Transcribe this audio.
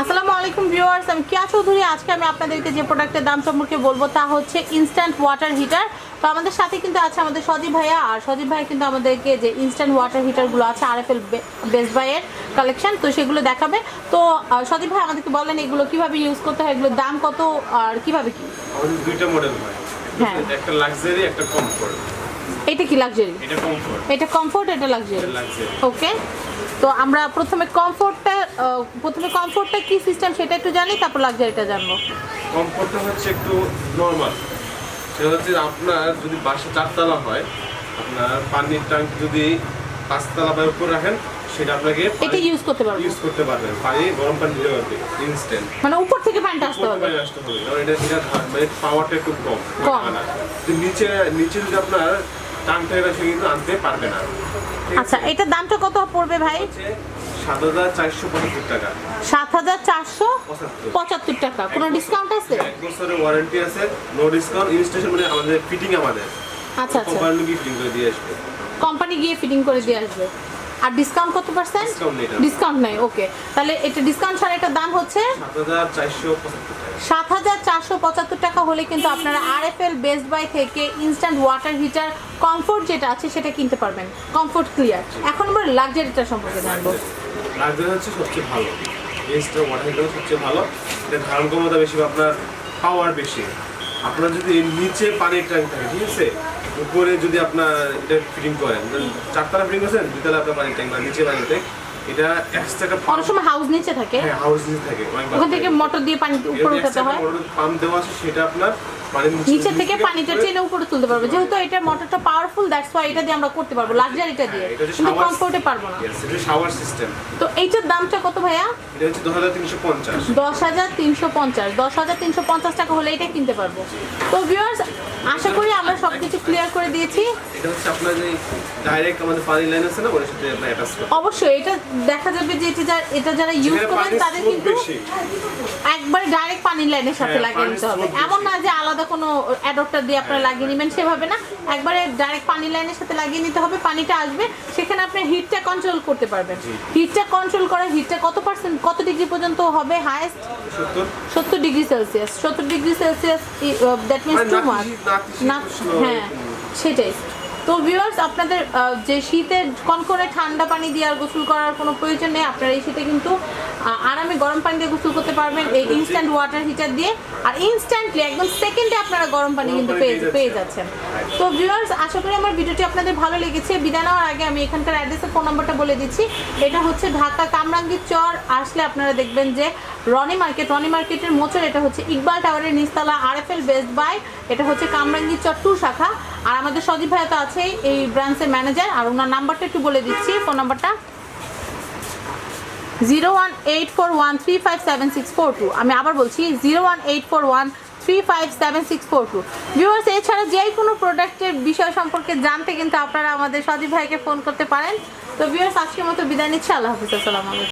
আসসালামু আলাইকুম ভিউয়ার্স, আমি কিয়া চৌধুরী। আজকে আমি আপনাদেরকে যে প্রোডাক্টের দাম সম্পর্কে বলবো তা হচ্ছে ইনস্ট্যান্ট ওয়াটার হিটার। তো আমাদের সাথে কিন্তু আছে আমাদের সজীব ভাইয়া, আর সজীব ভাইয়া কিন্তু আমাদেরকে যে ইনস্ট্যান্ট ওয়াটার হিটারগুলো আছে RFL বেস্ট বাইয়ের কালেকশন, তো সেগুলো দেখাবে। তো সজীব ভাই আমাদেরকে বলেন এগুলো কিভাবে ইউজ করতে হয়, এগুলোর দাম কত আর কিভাবে কি? আমাদের দুইটা মডেল হয়, হ্যাঁ, একটা লাক্সারি একটা কমফোর্ট। এটা কি লাক্সারি? এটা কমফোর্ট। এটা কমফোর্ট, এটা লাক্সারি। ওকে, তো আমরা প্রথমে কমফোর্টটা কি সিস্টেম সেটা একটু জানি, তারপর লাক্সারিটা জানবো। কমফোর্টটা হচ্ছে একটু নরমাল। সেটা হচ্ছে আপনার যদি বাসা 4 তলা হয়, আপনার পানির ট্যাঙ্ক যদি 5 তলা বা উপর রাখেন, সেটা আপনাকে এটা ইউজ করতে পারবেন। পানি গরম পানি দিতে পারবে ইনস্ট্যান্ট, মানে উপর থেকে পানিটা আসতে হবে। কারণ এটা মানে পাওয়ারটা একটু কম। নিচে যদি আপনার ট্যাঙ্ক থেকে রাখে কিন্তু আনতে পারবে না। আচ্ছা, এটার দামটা কত পড়বে ভাই? ৭,৪৭৫ টাকা। ৭,৪৭৫ টাকা। কোনো ডিসকাউন্ট আছে? 1 বছরের ওয়ারেন্টি আছে, নো ডিসকাউন্ট। ইনস্টেলেশন মানে আমাদের ফিটিং আমাদের। আচ্ছা, কোম্পানি গিয়ে ফিটিং করে দিয়ে আসবে। কোম্পানি গিয়ে ফিটিং করে দিয়ে আসবে। আর ডিসকাউন্ট কত পার্সেন্ট? ডিসকাউন্ট নাই। ওকে, তাহলে এটা ডিসকাউন্ট ছাড়া এটার দাম হচ্ছে ৭,৪৭৫ টাকা হলে কিন্তু আপনারা RFL বেস্ট বাই থেকে ইনস্ট্যান্ট ওয়াটার হিটার কমফোর্ট যেটা আছে সেটা কিনতে পারবেন। Comfort clear. এখন আমরা লাক্সারিটা সম্পর্কে জানবো। লাক্সারি হচ্ছে সবচেয়ে ভালো, ইনস্ট্যান্ট ওয়াটার হিটার সবচেয়ে ভালো। এটা ধারণ ক্ষমতা বেশি, আপনার পাওয়ার বেশি। আপনার যদি নিচে পানির ট্যাঙ্ক থাকে, ঠিক আছে, উপরে যদি আপনার এটা ফিটিং করেন, 4 তলা ফিটিং করেন, 2 তলা আপনার পানির ট্যাঙ্ক বা নিচে পানির ট্যাঙ্ক, এটা এক্সট্রা অনেক সময় হাউস নিচে থাকে। হ্যাঁ, হাউস নিচে থাকে, ওখান থেকে মোটর দিয়ে পানি উপরে উঠাতে হয়। পাম্প দেওয়া আছে, সেটা আপনার নিচে থেকে পানিটা টেনে উপরে তুলতে পারবে। যেহেতু এটা মোটরটা পাওয়ারফুল, দ্যাটস ওয়াই এটা দিয়ে আমরা করতে পারবো, লাক্সারিটা দিয়ে, কিন্তু কমফোর্টে পারবো না। এটা শাওয়ার সিস্টেম। তো এইটার দামটা কত ভাইয়া? এটা হচ্ছে 10,350। 10,350 টাকা হলে এটা কিনতে পারবো। তো ভিউয়ার্স, আশা করি আমরা সবকিছু ক্লিয়ার করে দিয়েছি। এটা হচ্ছে আপনার যে ডাইরেক্ট আমাদের পানি লাইন আছে না, ওর সাথে আপনি অ্যাটাচ করতে। অবশ্যই এটা দেখা যাবে যে এটা যারা ইউজ করেন তাদের কিন্তু একবারে ডাইরেক্ট পানির লাইনের সাথে লাগিয়ে নিতে হবে। এমন না যে আলাদা কোনো অ্যাডাপ্টার দিয়ে আপনারা লাগিয়ে নেবেন, সেভাবে না, একবারে ডাইরেক্ট পানির লাইনের সাথে লাগিয়ে নিতে হবে। পানিটা আসবে, সেখানে আপনি হিটটা কন্ট্রোল করতে পারবেন। হিটটা কন্ট্রোল করা, হিটটা কত ডিগ্রি পর্যন্ত হবে? Highest 70 degree Celsius. 70 degree Celsius, that means too much না। হ্যাঁ, সেটাই। তো ভিউয়ার্স, আপনাদের যে শীতে কনকনে ঠান্ডা পানি দিয়ে আর গোসল করার কোনো প্রয়োজন নেই। আপনারা এই শীতে কিন্তু আরামে গরম পানি দিয়ে গোসল করতে পারবেন এই ইনস্ট্যান্ট ওয়াটার হিটার দিয়ে। আর ইনস্ট্যান্টলি একদম সেকেন্ডে আপনারা গরম পানি কিন্তু পেয়ে যাচ্ছেন। তো ভিউয়ার্স, আশা করি আমার ভিডিওটি আপনাদের ভালো লেগেছে। বিদায় নেওয়ার আগে আমি এখানকার অ্যাড্রেসের ফোন নাম্বারটা বলে দিচ্ছি। এটা হচ্ছে ঢাকা কামরাঙ্গীর চর। আসলে আপনারা দেখবেন যে রনি মার্কেটের মোচর। এটা হচ্ছে ইকবাল টাওয়ারের নিচতলা, RFL বেস্ট বাই। এটা হচ্ছে কামরাঙ্গীর চর 2 শাখা। আর আমাদের সজীব ভাই তো আছে এই ব্রাঞ্চের ম্যানেজার। আর ওনার নাম্বারটা একটু বলে দিচ্ছি, ফোন নাম্বারটা 01841357642। আমি আবার বলছি 01841357642। ভিউয়ার্স, এছাড়া যে কোনো প্রোডাক্টের বিষয় সম্পর্কে জানতে কিন্তু আপনারা আমাদের সজীব ভাইকে ফোন করতে পারেন। তো ভিউয়ার্স, আজকের মতো বিদায় নিচ্ছি। আল্লাহ হাফিজ, আসসালামু আলাইকুম।